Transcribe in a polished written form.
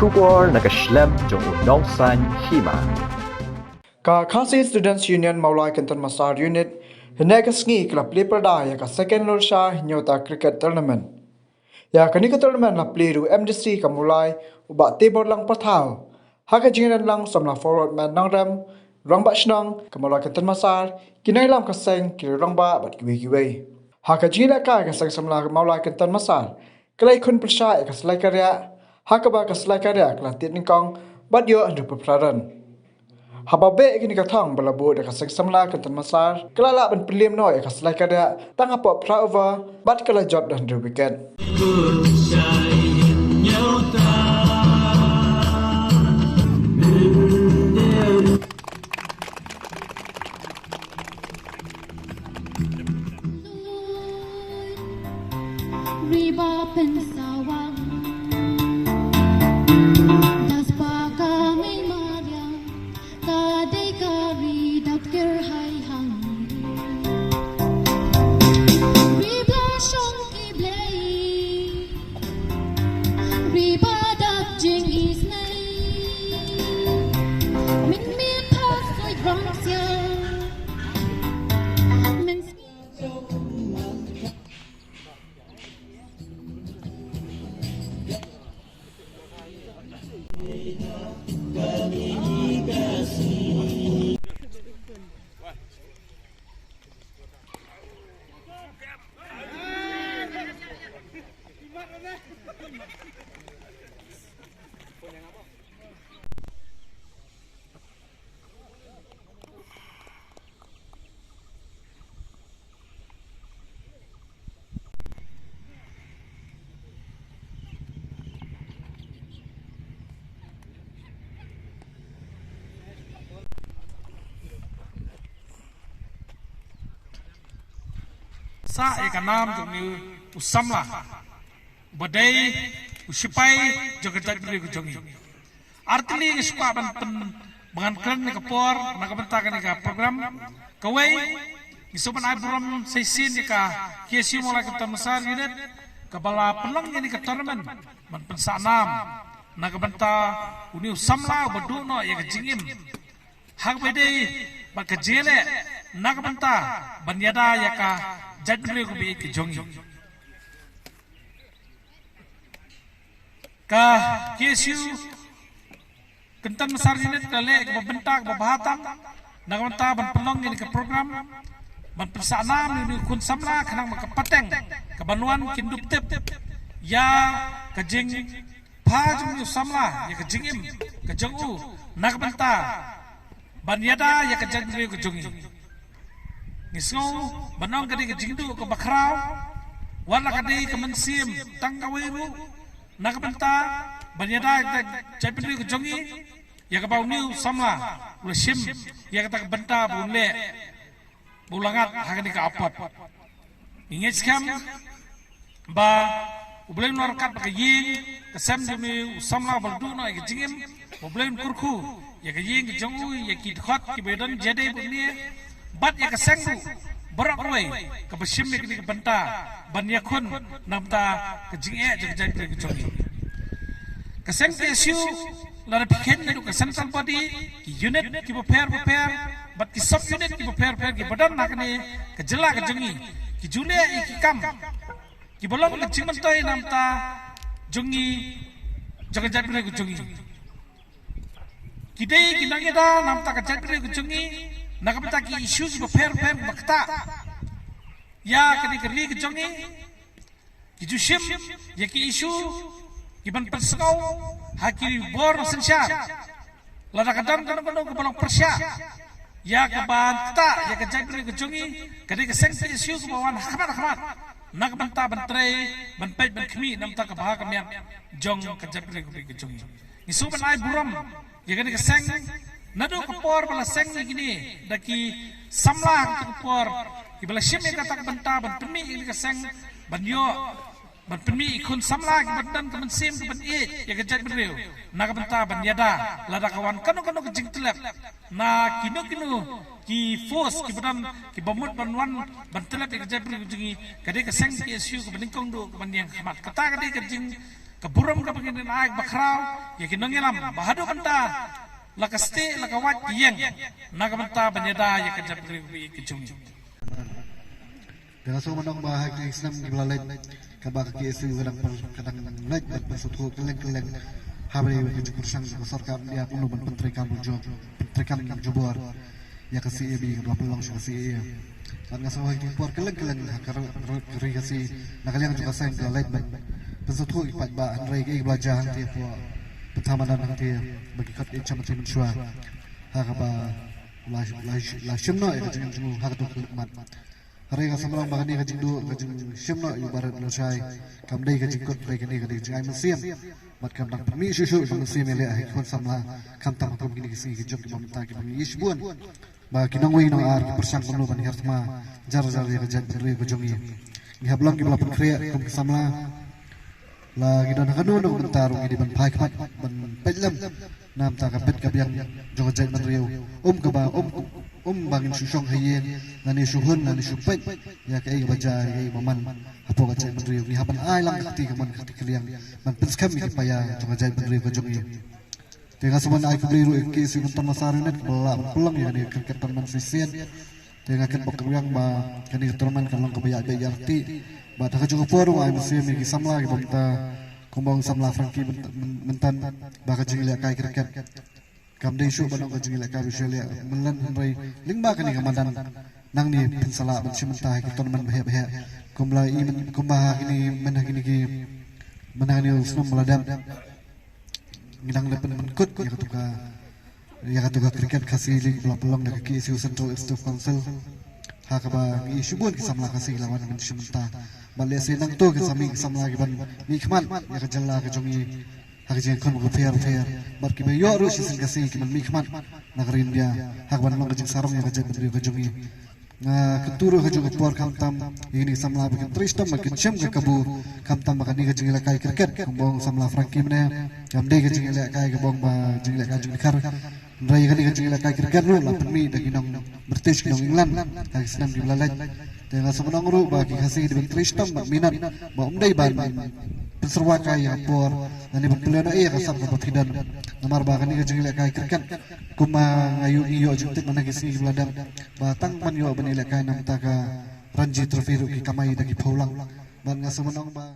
Shubor nakaslem jong unong san hima. Ka Khasi Students Union Maulai Kenton Masar Unit Hinekas ngi klub Leperda ya ka second Lorsha Nyota Cricket Tournament. Ya kani ka tournament la play ru MDC ka mulai uba tebor lang pathau. Haka jingan lang samla forward man nang ram rang ba shnang ka Maulai Kenton Masar kinai lam ka seng ki rang ba bat kiwi kiwi. Haka jingan ka seng samla Maulai Kenton Masar kelai kun persya ka selai karya haka ba ka selai karya ka tit ningkong bat yo andu pepraran. Hababe kini kathang balabu dekat seksamla kentan masar kelala ban pelim noi ka selai kada tang apa praova bat kala job dan the weekend. Riba pensawang sa ekanam jongni usamla badai usipai jogetat beli kujongi artili suka ban bangan keren ni kapor nakabentakan ni ka program kawai isuban ibram seisin ni ka KSU Maulai Kenton Masar unit kabala pelang ni ka tournament ban pensanam nakabenta uni usamla baduno ya kejingim hak bedai ba kejele nakabenta banyada ya ka jadwal ko bi kijongi ka KSU Kenton Masar unit kale ka bentak babahatang nagmanta ban pelong ni ka program ban persanam ni kun samla kanang makapateng ka banuan kinduptep ya kajing phajum ni samla ya kajingim kajongu nagmanta banyada ya kajadwal ko jongi Nisgo banong kadi kejingdu ke bakrau wala kadi kemensim tangkawiru nakabenta banyada japindu ke jongi ya ke bauniu samla ulasim ya kata kebenta bunle bulangat hakani ke apot ingat skam ba ublen norkat pakai ying kesem demi samla balduno ya kejingim ublen kurku ya ke ying ke jongu ya ki khot ki bedan jade bunle bat ya kesenggu berak roi ke besim ni ke benta ban yakun namta ke jinge jadi ke jongi keseng KSU lara pikhen ni ke central body ki unit ki prepare bat ki sub unit ki prepare ki badan nak ni ke jela ke jongi ki jule ki kam ki bolong ke jingmentoi namta jongi jadi ke jongi kidai ki nangeda namta ke jadi ke jongi nakabenta ki isu si fair bakta ya kadi keri kejongi ki jusim ya ki isu ki ban persau hakiri bor sensyar lada kadang ke balong persya ya ke banta ya ke jagri kejongi kadi ke seng isu ke bawan hamat nakabenta bantrei ban pej ban kemi namta ke bahak kemian jong ke jagri kejongi isu ban ai buram ya kadi ke seng nado kapor bala seng ni gini daki samlah kapor ki bala sim yang kata benta ban pemi ini ka seng ban yo ban pemi ikun samlah ki badan ka mensim ka ban ya ka jat beriu na ka benta ban yada lada kawan kanu ke jing telep na kino ki force ki badan ki bamut ban wan ban telep ka jat beriu jingi kade ka seng ki SU ka ban kong do ka ban yang khamat kata kade ka jing keburam ka begini naik bakrau ya kinongelam bahadu benta laka ste laka wat yang naga benta banyada ya kan jabri kecung dengan semua orang bahagia Islam dibelalai kabak KSU kadang naik dan bersuatu keleng habis itu kurang besarkan dia pun menteri kamu jobor ya kasih ibi kalau peluang kasih dan semua itu por keleng karena keri kasih nak kalian juga sayang belalai bersuatu ipat ba Andre ke belajar nanti pertama dan nanti bagi kat macam mensyua hakaba la shimna ya jangan hakatu mat hari ka samrang bagani ka jingdu ka jing shimna ibarat nosai kamdai ka jingkot play ka ni ka jing ai musim mat kam nak permi shu ka musim ele ai kon samla kam tam kam gini kisi ki jok mam ta ki bang yishbun ba kinang wi nang ar ki persang kono ban hartma jar ya ka jat re ko jongi ni hablang ki bala kriya kom samla la gidan kanu no bentar gi ban phai khat ban pejlam nam ta ka pet ka biang jok jat man riu ka ba bangin susong hayen nani suhun nani supet ya kai baca kai maman apa baca menteri ni hapan ai lang kati kaman kati kaliang man penskam ni paya jong jai menteri ko jongi tengah semen ai kubli ru ke si kuntan masarunet bela pulang ya ni keketan man sisen tengah ken pokriang ba kani terman kalong kebaya yarti ba ta juga poru ai musim ni samla ki bomta kumbang samla franki mentan ba ka jingila kai kreket kam dei shu banong kajing ila ka bishelia melan rai lingba kani kamadan nang ni pinsala ban simenta ki ton man behe kumla i kumba kini menah kini ki menah ni usnum meladam ngidang lepen menkut ya katuka kriket kasih lig pelong dak ki isu central staff council hakaba i shubun ki samla kasih lawan ban simenta balle senang to ki sami samla ki ban nikman ya kajalla ka jongi Hakijin kon ko fair barki be yo ru sisin kasi ki man mikman nagarin dia hak ban long kajing sarong ya kajing bedri kajungi na keturu kajung por kam tam ini samla bikin tristom makin cem ke kabu kam tam makan ni kajing ilakai kriket kumbong samla franki mena jam de kajing ilakai kabong ba jing ilakai kajing kar rai kajing ilakai kriket ru la pemi dak inong bertis kinong England hak senam di belalai tengah semenang ru bagi kasih di tristom minat ba umdai ban penserwa kaya por nani berpilihan iya kasar dapat hidan namar bahkan ni kajing ilak kaya kriket kuma ngayu iyo jentik mana kisi beladang batang man yo benilak kaya nam taka ranji trofi ki kamai dagi paulang ban ngasumenong ba